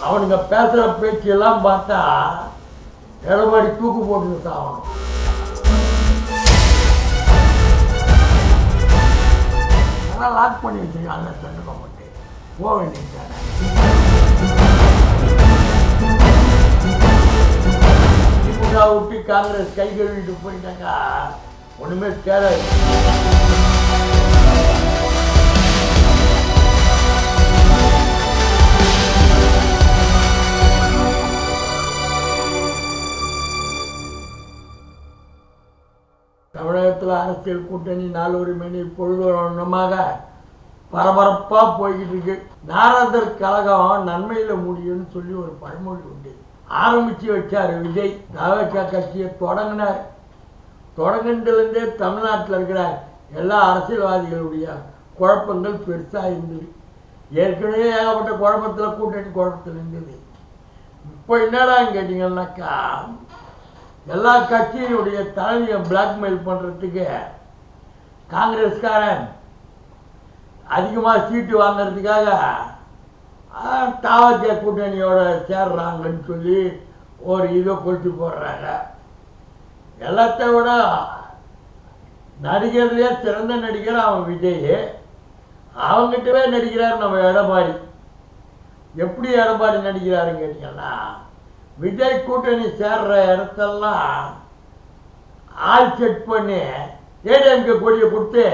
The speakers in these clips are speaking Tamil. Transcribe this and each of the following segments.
அவனுங்க பேசுகிற பேச்செல்லாம் பார்த்தா எடப்பாடி தூக்கு போட்டு சாகணும். அதெல்லாம் லாக் பண்ணி வச்சுருக்காங்க. சென்ட்ரல் கவர்மெண்ட் போக வேண்டியது. திமுக விட்டு காங்கிரஸ் கை கழுவிட்டு போயிட்டாங்க. ஒன்றுமே தேராது. தமிழகத்தில் அரசியல் கூட்டணி நாளொரு மணி பொழுதுமாக பரபரப்பாக போய்கிட்டு இருக்கு. நாரதர் கழகம் நன்மையில் முடியும்னு சொல்லி ஒரு பழமொழி உண்டு. ஆரம்பித்து வச்சார் விஜய். தவக கட்சியை தொடங்கினார். தொடங்கினதுலேருந்தே தமிழ்நாட்டில் இருக்கிற எல்லா அரசியல்வாதிகளுடைய குழப்பங்கள் பெருசாக இருந்தது. ஏற்கனவே ஏகப்பட்ட குழப்பத்தில் கூட்டணி குழப்பத்தில் இருந்தது. இப்போ என்னடான்னு கேட்டிங்கன்னாக்கா, எல்லா கட்சியினுடைய தலைமையை பிளாக்மெயில் பண்ணுறதுக்கு காங்கிரஸ்காரன் அதிகமாக சீட்டு வாங்கிறதுக்காக தாவக கூட்டணியோட சேர்றாங்கன்னு சொல்லி ஒரு இதை கொளுத்தி போடுறாங்க. எல்லாத்த விட நடிகர்லேயே சிறந்த நடிகர் அவன் விஜய். அவங்ககிட்டவே நடிக்கிறார் நம்ம எடப்பாடி. எப்படி எடப்பாடி நடிக்கிறாருன்னு கேட்டீங்கன்னா, விஜய் கூட்டணி சேர்ற இடத்தெல்லாம் ஆள் செட் பண்ணி ஏடிஎம்கே கொடியை கொடுத்து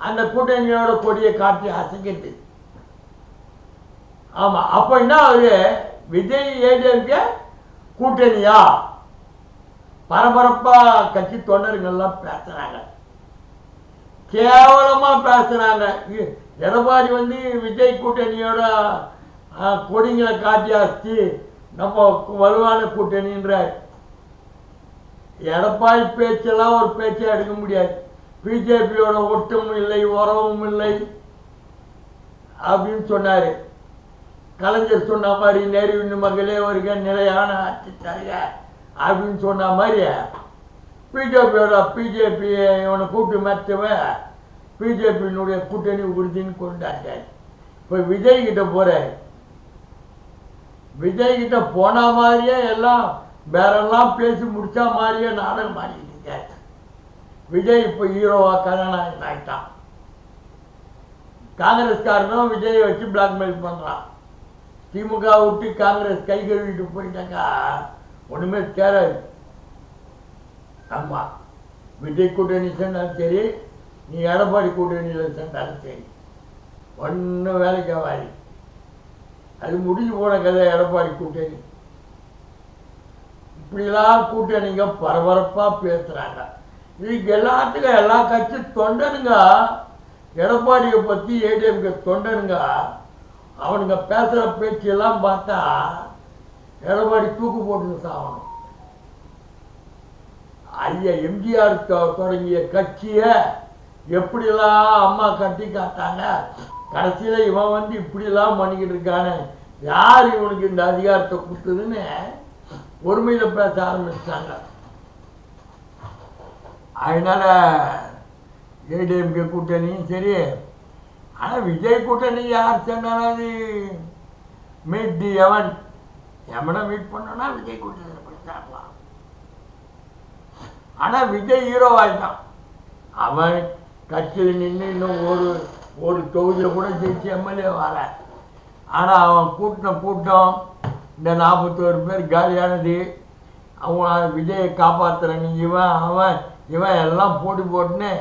அந்த கூட்டணியோட கொடியை காட்டி அசைக்கிறது. ஆமாம், அப்போ என்ன அவரு விஜய் ஏடிஎம்கே கூட்டணியா பரபரப்பாக கட்சி தொண்டர்கள்லாம் பேசுகிறாங்க. கேவலமாக பேசுகிறாங்க. எடப்பாடி விஜய் கூட்டணியோட கொடிங்களை காட்டி அசைச்சு நம்ம வலுவான கூட்டணின்றார். எடப்பாடி பேச்செல்லாம் ஒரு பேச்சை எடுக்க முடியாது. பிஜேபியோட ஒட்டமும் இல்லை, உறவும் இல்லை அப்படின்னு சொன்னார். கலைஞர் சொன்ன மாதிரி நேரு மகளே வருக நிலையான ஆட்சி தருக அப்படின்னு சொன்ன மாதிரி பிஜேபி இவனை கூப்பிட்டு மற்றவ பிஜேபியினுடைய கூட்டணி உறுதின்னு கொண்டாட்டார். இப்போ விஜய் கிட்ட போகிறார். விஜய் கிட்ட போன மாதிரியே எல்லாம் வேறெல்லாம் பேசி முடிச்சா மாதிரியே நாடகம் மாறிக்கிட்டு. விஜய் இப்போ ஹீரோவா கதாநாயகன் ஆகிட்டான். காங்கிரஸ்காரனும் விஜயை வச்சு பிளாக்மெயில் பண்ணுறான். திமுக விட்டு காங்கிரஸ் கை கழுவிட்டு போயிட்டாங்க. ஒன்றுமே தேராது. ஆமாம், விஜய் கூட்டணி சென்றாலும் சரி, நீ எடப்பாடி கூட்டணியில் சென்றாலும் சரி, ஒன்றும் வேலைக்கு ஆகாது. அது முடிஞ்சு போன கதை. எடப்பாடி கூட்டணி இப்படிலாம் கூட்டணிங்க பரபரப்பாக பேசுகிறாங்க. இதுக்கு எல்லாத்துக்கும் எல்லா கட்சி தொண்டனுங்க எடப்பாடியை பற்றி ஏடிஎம்கே தொண்டனுங்க அவனுங்க பேசுகிற பேச்செல்லாம் பார்த்தா எடப்பாடி தூக்கு போட்டு சாகணும். ஐயா எம்ஜிஆர் தொடங்கிய கட்சியை எப்படிலாம் அம்மா கட்டி காத்தாங்க. கடைசியில் இவன் இப்படிலாம் பண்ணிக்கிட்டு இருக்கானே, யார் இவனுக்கு இந்த அதிகாரத்தை கொடுத்ததுன்னு ஒருமையில் பேச ஆரம்பிச்சிட்டாங்க. அதனால ஏடிஎம்கே கூட்டணியும் சரி. ஆனால் விஜய் கூட்டணி யார் சொன்னாலும் மீட் தி எவனை மீட் பண்ணோன்னா விஜய் கூட்டணியில் போய் சேரலாம். ஆனால் விஜய் ஹீரோவாயிட்டான். அவன் கட்சியில் நின்று இன்னும் ஒரு தொகுதியில் கூட ஜெயிச்சு எம்எல்ஏ வர. ஆனால் அவன் கூட்டம் இந்த 41 பேர் காலியானது. அவன் விஜயை காப்பாற்றுறன்னு இவன் எல்லாம் போட்டுன்னு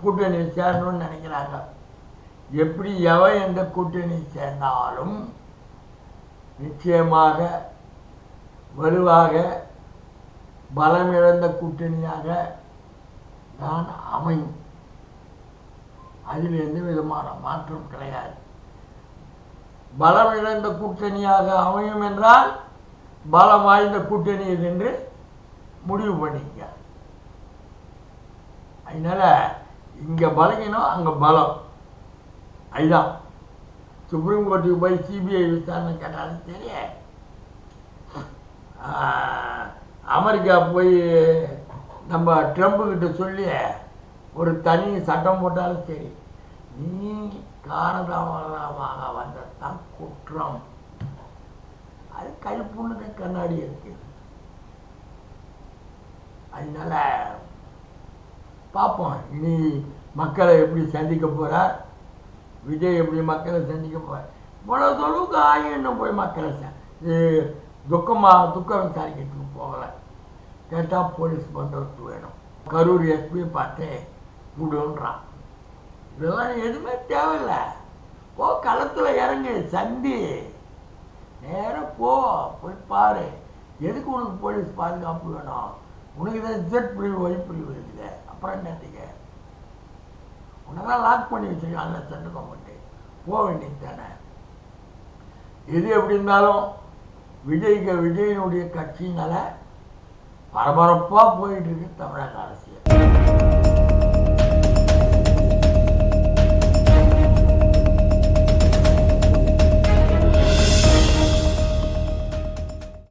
கூட்டணி சேரணும்னு நினைக்கிறாங்க. எப்படி எவன் எந்த கூட்டணி சேர்ந்தாலும் நிச்சயமாக வலுவாக பலமிழந்த கூட்டணியாக தான் அமையும். அதில் எந்த விதமான மாற்றம் கிடையாது. பலமிழந்த கூட்டணியாக அமையும் என்றால் பலம் வாய்ந்த கூட்டணி என்று முடிவு பண்ணிக்க. அதனால இங்கே பலகினோம், அங்கே பலம். அதுதான் சுப்ரீம் கோர்ட்டுக்கு போய் சிபிஐ விசாரணை கேட்டாலும் சரி, அமெரிக்கா போய் நம்ம ட்ரம்ப்புக்கிட்ட சொல்லி ஒரு தனி சட்டம் போட்டாலும் சரி, நீ காரணமாக வந்ததான் குற்றம். கழுப்புன்னு கண்ணாடி இருக்கு. அதனால பார்ப்போம் இனி மக்களை எப்படி சந்திக்க போறார், விஜய் எப்படி மக்களை சந்திக்க போறார். இவ்வளவு தொழுவுக்கு ஆயிரம் போய் மக்களை துக்கம் விசாரிக்கிறதுக்கு போகலை. கேட்டால் போலீஸ் பந்தோபஸ்து வேணும். கரூர் எஸ்பி பார்த்து விடுன்றான். இதெல்லாம் எதுவுமே தேவையில்லை. போ களத்தில் இறங்கு, சந்தி நேரம் போய் பாரு. எதுக்கு உனக்கு போலீஸ் பாதுகாப்பு வேணும்? உனக்கு தான் இசட் பிரிவு ஒய் பிரிவு இருக்குது. அப்புறம் என்னத்துக்கு உனதான் லாக் பண்ணி வச்சிருக்காங்க சென்ட்ரல் கவர்மெண்ட்டு. போக வேண்டியது தானே. எது எப்படி இருந்தாலும் விஜயினுடைய கட்சியினால பரபரப்பாக போயிட்டு இருக்கு தமிழக அரசியல்.